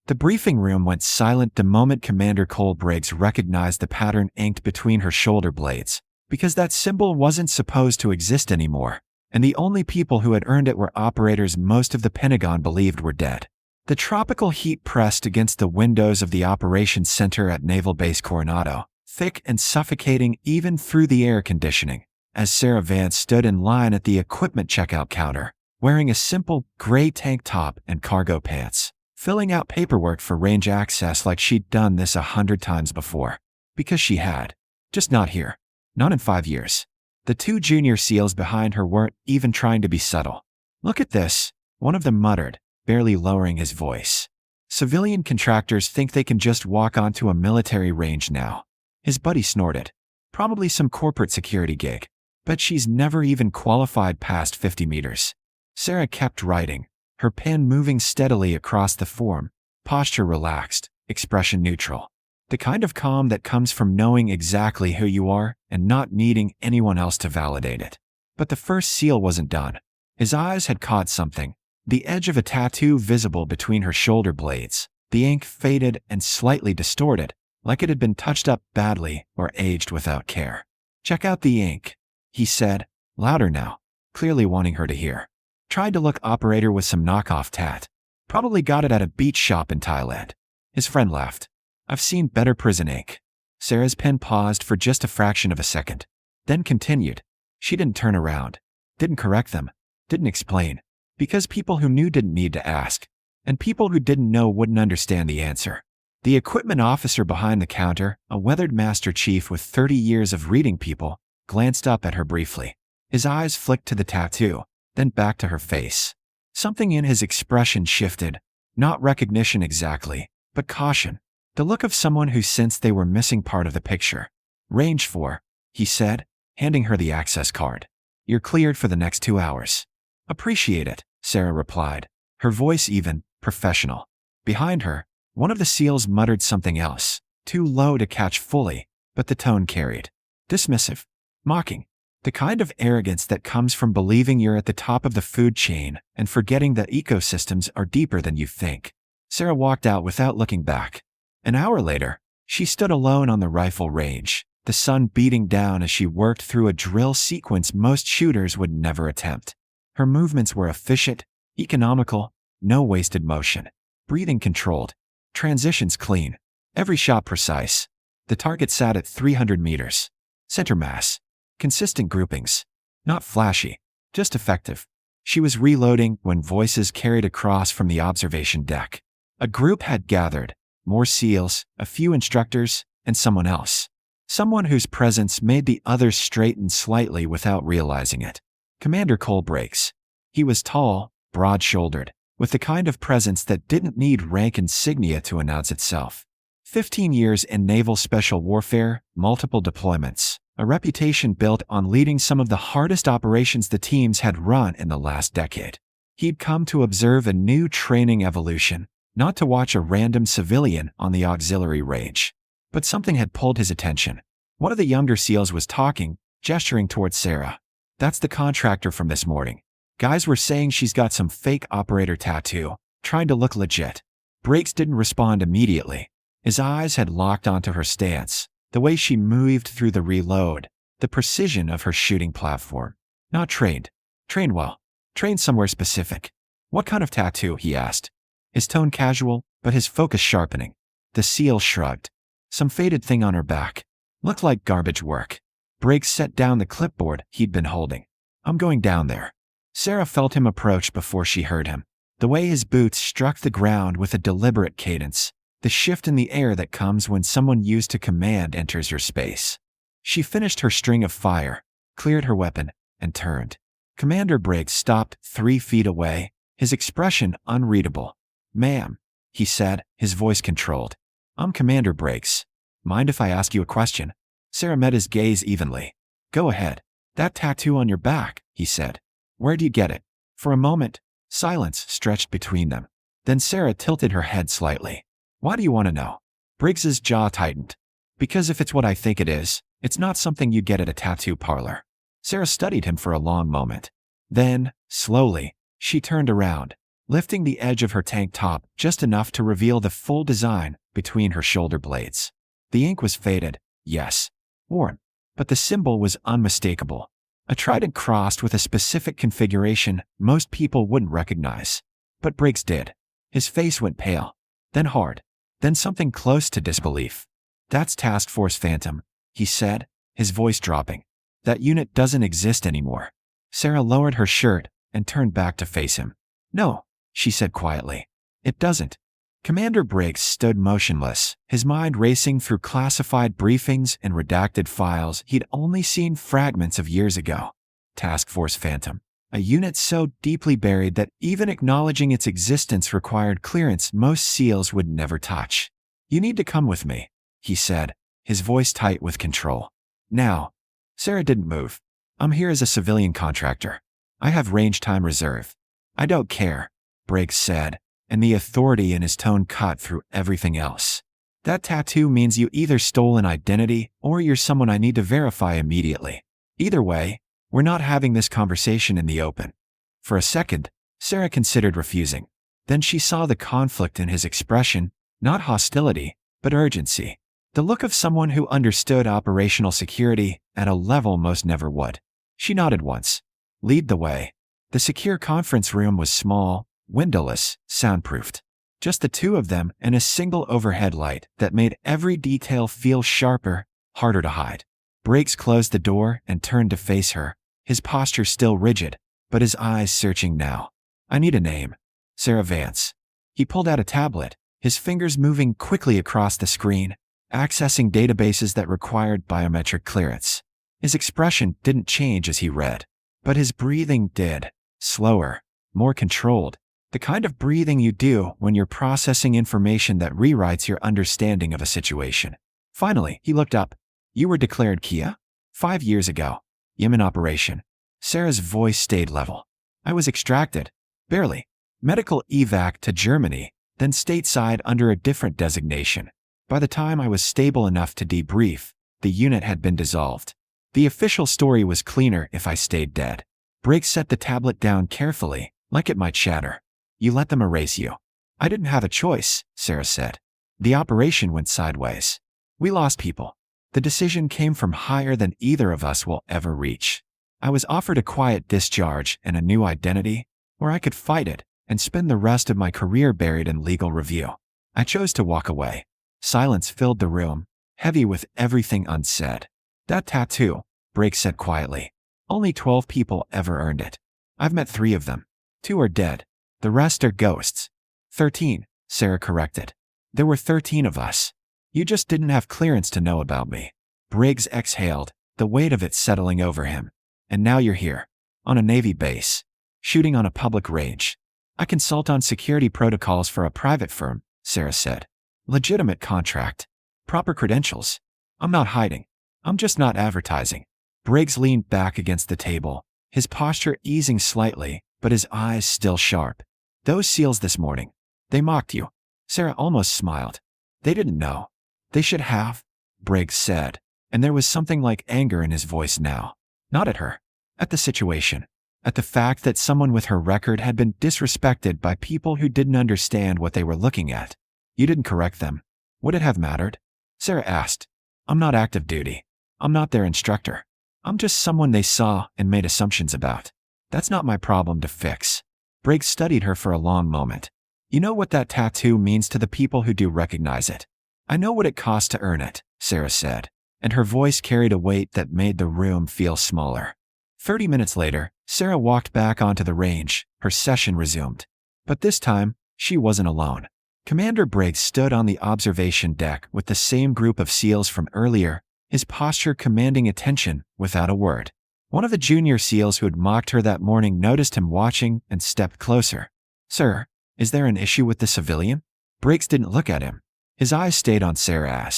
The briefing room went silent the moment Commander Cole Briggs recognized the pattern inked between her shoulder blades, because that symbol wasn't supposed to exist anymore, and the only people who had earned it were operators most of the Pentagon believed were dead. The tropical heat pressed against the windows of the operations center at Naval Base Coronado, thick and suffocating even through the air conditioning, as Sarah Vance stood in line at the equipment checkout counter, wearing a simple gray tank top and cargo pants, filling out paperwork for range access like she'd done this 100 times before. Because she had. Just not here. Not in 5 years. The 2 junior SEALs behind her weren't even trying to be subtle. "Look at this," one of them muttered, barely lowering his voice. "Civilian contractors think they can just walk onto a military range now." His buddy snorted. "Probably some corporate security gig. But she's never even qualified past 50 meters. Sarah kept writing, her pen moving steadily across the form, posture relaxed, expression neutral. The kind of calm that comes from knowing exactly who you are and not needing anyone else to validate it. But the first SEAL wasn't done. His eyes had caught something, the edge of a tattoo visible between her shoulder blades, the ink faded and slightly distorted, like it had been touched up badly or aged without care. "Check out the ink," he said, louder now, clearly wanting her to hear. "Tried to look operator with some knockoff tat. Probably got it at a beach shop in Thailand." His friend laughed. "I've seen better prison ink." Sarah's pen paused for just a fraction of a second, then continued. She didn't turn around, didn't correct them, didn't explain, because people who knew didn't need to ask, and people who didn't know wouldn't understand the answer. The equipment officer behind the counter, a weathered master chief with 30 years of reading people, glanced up at her briefly. His eyes flicked to the tattoo, then back to her face. Something in his expression shifted, not recognition exactly, but caution. The look of someone who sensed they were missing part of the picture. "Range 4, he said, handing her the access card. "You're cleared for the next 2 hours." "Appreciate it," Sarah replied, her voice even, professional. Behind her, one of the SEALs muttered something else, too low to catch fully, but the tone carried. Dismissive. Mocking. The kind of arrogance that comes from believing you're at the top of the food chain and forgetting that ecosystems are deeper than you think. Sarah walked out without looking back. An hour later, she stood alone on the rifle range, the sun beating down as she worked through a drill sequence most shooters would never attempt. Her movements were efficient, economical, no wasted motion. Breathing controlled. Transitions clean. Every shot precise. The target sat at 300 meters. Center mass. Consistent groupings. Not flashy, just effective. She was reloading when voices carried across from the observation deck. A group had gathered. More SEALs, a few instructors, and someone else. Someone whose presence made the others straighten slightly without realizing it. Commander Cole Briggs. He was tall, broad-shouldered, with the kind of presence that didn't need rank insignia to announce itself. 15 years in naval special warfare, multiple deployments, a reputation built on leading some of the hardest operations the teams had run in the last decade. He'd come to observe a new training evolution, not to watch a random civilian on the auxiliary range. But something had pulled his attention. One of the younger SEALs was talking, gesturing towards Sarah. "That's the contractor from this morning. Guys were saying she's got some fake operator tattoo, trying to look legit." Briggs didn't respond immediately. His eyes had locked onto her stance, the way she moved through the reload, the precision of her shooting platform. "Not trained. Trained well. Trained somewhere specific." "What kind of tattoo?" he asked. His tone casual, but his focus sharpening. The SEAL shrugged. "Some faded thing on her back. Looked like garbage work." Briggs set down the clipboard he'd been holding. "I'm going down there." Sarah felt him approach before she heard him. The way his boots struck the ground with a deliberate cadence, the shift in the air that comes when someone used to command enters your space. She finished her string of fire, cleared her weapon, and turned. Commander Briggs stopped 3 feet away, his expression unreadable. "Ma'am," he said, his voice controlled. "I'm Commander Briggs. Mind if I ask you a question?" Sarah met his gaze evenly. "Go ahead." "That tattoo on your back," he said. "Where'd you get it?" For a moment, silence stretched between them. Then Sarah tilted her head slightly. "Why do you want to know?" Briggs's jaw tightened. "Because if it's what I think it is, it's not something you get at a tattoo parlor." Sarah studied him for a long moment. Then, slowly, she turned around, lifting the edge of her tank top just enough to reveal the full design between her shoulder blades. The ink was faded, yes, worn, but the symbol was unmistakable. A trident crossed with a specific configuration most people wouldn't recognize. But Briggs did. His face went pale, then hard, then something close to disbelief. "That's Task Force Phantom," he said, his voice dropping. "That unit doesn't exist anymore." Sarah lowered her shirt and turned back to face him. "No," she said quietly. "It doesn't." Commander Briggs stood motionless, his mind racing through classified briefings and redacted files he'd only seen fragments of years ago. Task Force Phantom. A unit so deeply buried that even acknowledging its existence required clearance most SEALs would never touch. "You need to come with me," he said, his voice tight with control. "Now." Sarah didn't move. "I'm here as a civilian contractor. I have range time reserve." "I don't care," Briggs said, and the authority in his tone cut through everything else. "That tattoo means you either stole an identity or you're someone I need to verify immediately. Either way, we're not having this conversation in the open." For a second, Sarah considered refusing. Then she saw the conflict in his expression, not hostility, but urgency. The look of someone who understood operational security at a level most never would. She nodded once. "Lead the way." The secure conference room was small, windowless, soundproofed. Just the two of them and a single overhead light that made every detail feel sharper, harder to hide. Briggs closed the door and turned to face her, his posture still rigid, but his eyes searching now. "I need a name." "Sarah Vance." He pulled out a tablet, his fingers moving quickly across the screen, accessing databases that required biometric clearance. His expression didn't change as he read, but his breathing did, slower, more controlled, the kind of breathing you do when you're processing information that rewrites your understanding of a situation. Finally, he looked up. "You were declared Kia?" 5 years ago. Yemen operation." Sarah's voice stayed level. "I was extracted. Barely. Medical evac to Germany, then stateside under a different designation. By the time I was stable enough to debrief, the unit had been dissolved. The official story was cleaner if I stayed dead." Briggs set the tablet down carefully, like it might shatter. "You let them erase you." "I didn't have a choice," Sarah said. "The operation went sideways. We lost people. The decision came from higher than either of us will ever reach. I was offered a quiet discharge and a new identity, or I could fight it and spend the rest of my career buried in legal review. I chose to walk away." Silence filled the room, heavy with everything unsaid. "That tattoo," Briggs said quietly. "Only 12 people ever earned it. I've met 3 of them. 2 are dead. The rest are ghosts." 13, Sarah corrected. "There were 13 of us. You just didn't have clearance to know about me." Briggs exhaled, the weight of it settling over him. "And now you're here, on a Navy base, shooting on a public range." "I consult on security protocols for a private firm," Sarah said. "Legitimate contract. Proper credentials. I'm not hiding. I'm just not advertising." Briggs leaned back against the table, his posture easing slightly, but his eyes still sharp. "Those SEALs this morning, they mocked you." Sarah almost smiled. "They didn't know." "They should have," Briggs said, and there was something like anger in his voice now. Not at her. At the situation. At the fact that someone with her record had been disrespected by people who didn't understand what they were looking at. "You didn't correct them. Would it have mattered?" Sarah asked. "I'm not active duty. I'm not their instructor. I'm just someone they saw and made assumptions about. That's not my problem to fix." Briggs studied her for a long moment. "You know what that tattoo means to the people who do recognize it." "I know what it costs to earn it," Sarah said, and her voice carried a weight that made the room feel smaller. 30 minutes later, Sarah walked back onto the range, her session resumed. But this time, she wasn't alone. Commander Briggs stood on the observation deck with the same group of SEALs from earlier, his posture commanding attention without a word. One of the junior SEALs who had mocked her that morning noticed him watching and stepped closer. "Sir, is there an issue with the civilian?" Briggs didn't look at him. His eyes stayed on Sarah.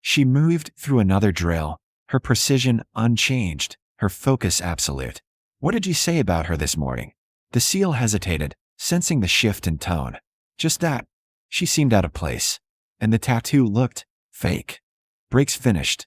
She moved through another drill, her precision unchanged, her focus absolute. "What did you say about her this morning?" The SEAL hesitated, sensing the shift in tone. "Just that. She seemed out of place. And the tattoo looked fake." Briggs finished.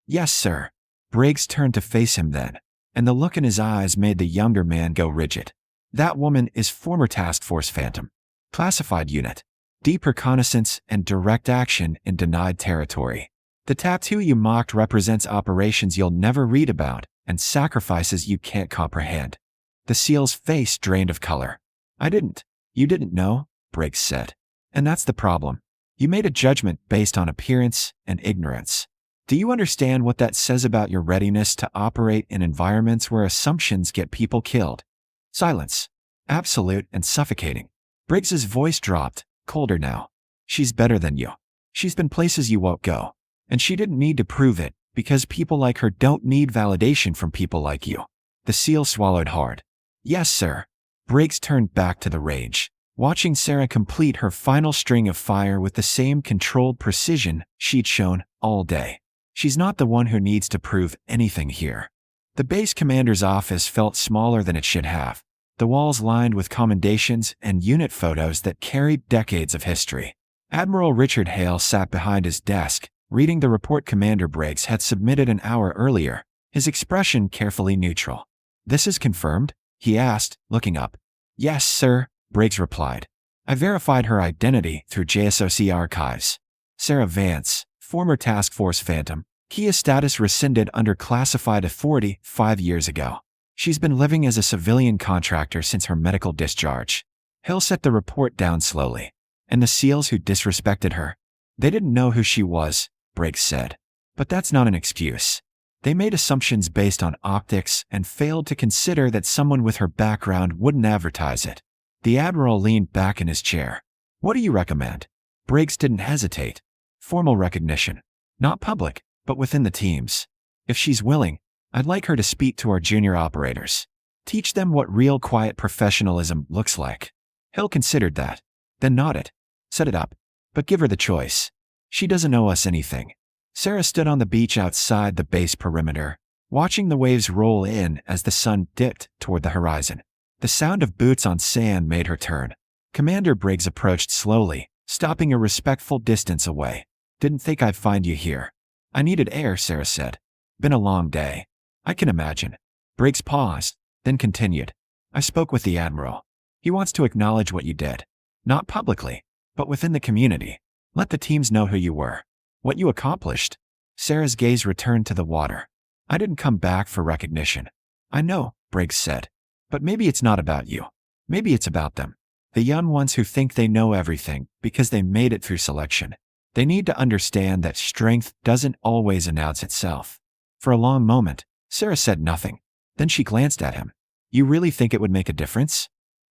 "Yes, sir." Briggs turned to face him then, and the look in his eyes made the younger man go rigid. That woman is former Task Force Phantom. Classified unit. Deep reconnaissance and direct action in denied territory. The tattoo you mocked represents operations you'll never read about and sacrifices you can't comprehend. The SEAL's face drained of color. You didn't know, Briggs said. And that's the problem. You made a judgment based on appearance and ignorance. Do you understand what that says about your readiness to operate in environments where assumptions get people killed? Silence. Absolute and suffocating. Briggs's voice dropped, colder now. She's better than you. She's been places you won't go. And she didn't need to prove it, because people like her don't need validation from people like you. The SEAL swallowed hard. Yes, sir. Briggs turned back to the rage, watching Sarah complete her final string of fire with the same controlled precision she'd shown all day. She's not the one who needs to prove anything here. The base commander's office felt smaller than it should have, the walls lined with commendations and unit photos that carried decades of history. Admiral Richard Hale sat behind his desk, reading the report Commander Briggs had submitted an hour earlier, his expression carefully neutral. "This is confirmed?" he asked, looking up. "Yes, sir," Briggs replied. "I verified her identity through JSOC archives. Sarah Vance, former Task Force Phantom, Kia status rescinded under classified authority 5 years ago. She's been living as a civilian contractor since her medical discharge." Hill set the report down slowly. "And the SEALs who disrespected her? They didn't know who she was," Briggs said. "But that's not an excuse. They made assumptions based on optics and failed to consider that someone with her background wouldn't advertise it." The Admiral leaned back in his chair. "What do you recommend?" Briggs didn't hesitate. "Formal recognition. Not public, but within the teams. If she's willing, I'd like her to speak to our junior operators. Teach them what real quiet professionalism looks like." Hill considered that, then nodded. "Set it up, but give her the choice. She doesn't owe us anything." Sarah stood on the beach outside the base perimeter, watching the waves roll in as the sun dipped toward the horizon. The sound of boots on sand made her turn. Commander Briggs approached slowly, stopping a respectful distance away. "Didn't think I'd find you here." "I needed air," Sarah said. "Been a long day." "I can imagine." Briggs paused, then continued. "I spoke with the Admiral. He wants to acknowledge what you did. Not publicly, but within the community. Let the teams know who you were. What you accomplished." Sarah's gaze returned to the water. "I didn't come back for recognition." "I know," Briggs said. "But maybe it's not about you. Maybe it's about them. The young ones who think they know everything because they made it through selection. They need to understand that strength doesn't always announce itself." For a long moment, Sarah said nothing. Then she glanced at him. "You really think it would make a difference?"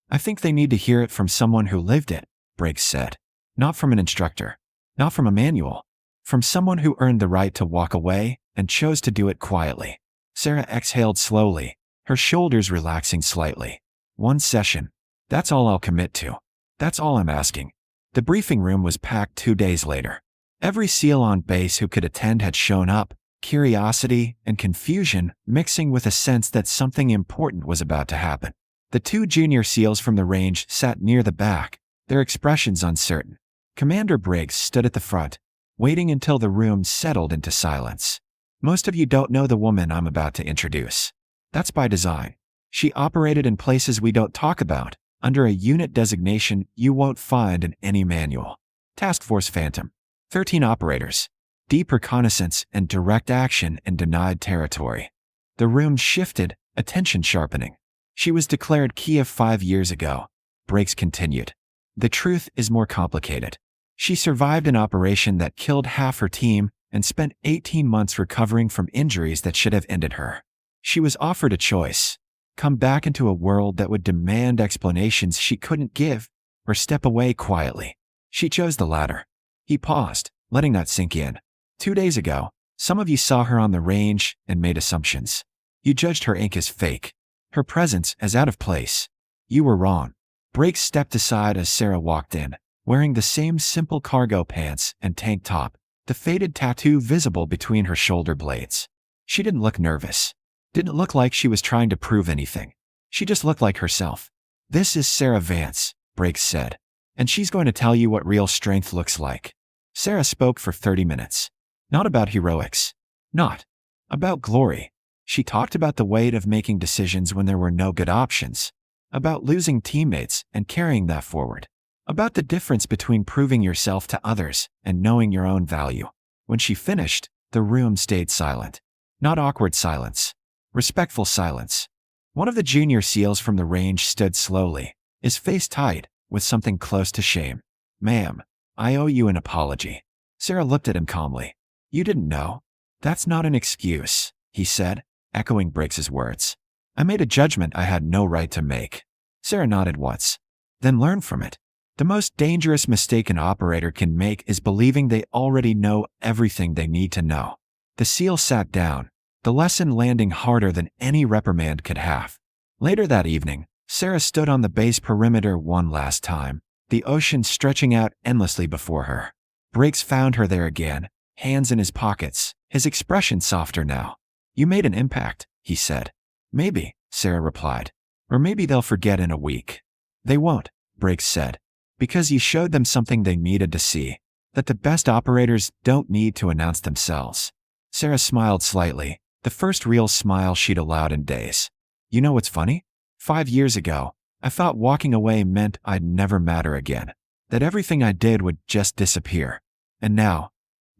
"I think they need to hear it from someone who lived it," Briggs said. "Not from an instructor. Not from a manual. From someone who earned the right to walk away and chose to do it quietly." Sarah exhaled slowly, her shoulders relaxing slightly. "One session. That's all I'll commit to. That's all I'm asking." The briefing room was packed 2 days later. Every SEAL on base who could attend had shown up, curiosity and confusion mixing with a sense that something important was about to happen. The 2 junior SEALs from the range sat near the back, their expressions uncertain. Commander Briggs stood at the front, waiting until the room settled into silence. "Most of you don't know the woman I'm about to introduce. That's by design. She operated in places we don't talk about, under a unit designation you won't find in any manual. Task Force Phantom. 13 operators. Deep reconnaissance and direct action in denied territory." The room shifted, attention sharpening. "She was declared Kia 5 years ago," Briggs continued. "The truth is more complicated. She survived an operation that killed half her team and spent 18 months recovering from injuries that should have ended her. She was offered a choice: come back into a world that would demand explanations she couldn't give, or step away quietly. She chose the latter." He paused, letting that sink in. 2 days ago, some of you saw her on the range and made assumptions. You judged her ink as fake, her presence as out of place. You were wrong." Briggs stepped aside as Sarah walked in, wearing the same simple cargo pants and tank top, the faded tattoo visible between her shoulder blades. She didn't look nervous. Didn't look like she was trying to prove anything. She just looked like herself. "This is Sarah Vance," Briggs said, "and she's going to tell you what real strength looks like." Sarah spoke for 30 minutes. Not about heroics. Not about glory. She talked about the weight of making decisions when there were no good options. about losing teammates and carrying that forward, about the difference between proving yourself to others and knowing your own value. When she finished, the room stayed silent. Not awkward silence. Respectful silence. One of the junior SEALs from the range stood slowly, his face tight, with something close to shame. "Ma'am, I owe you an apology." Sarah looked at him calmly. "You didn't know?" "That's not an excuse," he said, echoing Briggs's words. "I made a judgment I had no right to make." Sarah nodded once. "Then learn from it. The most dangerous mistake an operator can make is believing they already know everything they need to know." The SEAL sat down, the lesson landing harder than any reprimand could have. Later that evening, Sarah stood on the base perimeter one last time, the ocean stretching out endlessly before her. Briggs found her there again, hands in his pockets, his expression softer now. "You made an impact," he said. "Maybe," Sarah replied. "Or maybe they'll forget in a week." "They won't," Briggs said, "because you showed them something they needed to see, that the best operators don't need to announce themselves." Sarah smiled slightly, the first real smile she'd allowed in days. "You know what's funny? 5 years ago, I thought walking away meant I'd never matter again, that everything I did would just disappear. And now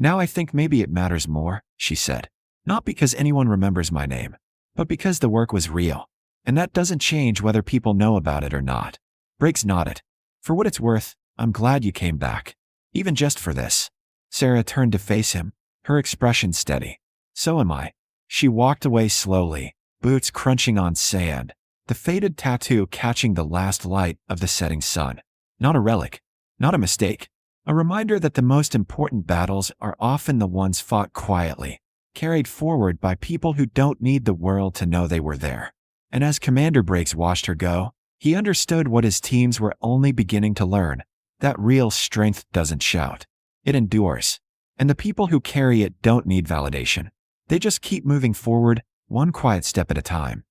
I think maybe it matters more," she said. "Not because anyone remembers my name, but because the work was real. And that doesn't change whether people know about it or not." Briggs nodded. "For what it's worth, I'm glad you came back. Even just for this." Sarah turned to face him, her expression steady. "So am I." She walked away slowly, boots crunching on sand, the faded tattoo catching the last light of the setting sun. Not a relic, not a mistake. A reminder that the most important battles are often the ones fought quietly, carried forward by people who don't need the world to know they were there. And as Commander Briggs watched her go, he understood what his teams were only beginning to learn, that real strength doesn't shout. It endures. And the people who carry it don't need validation. They just keep moving forward, one quiet step at a time.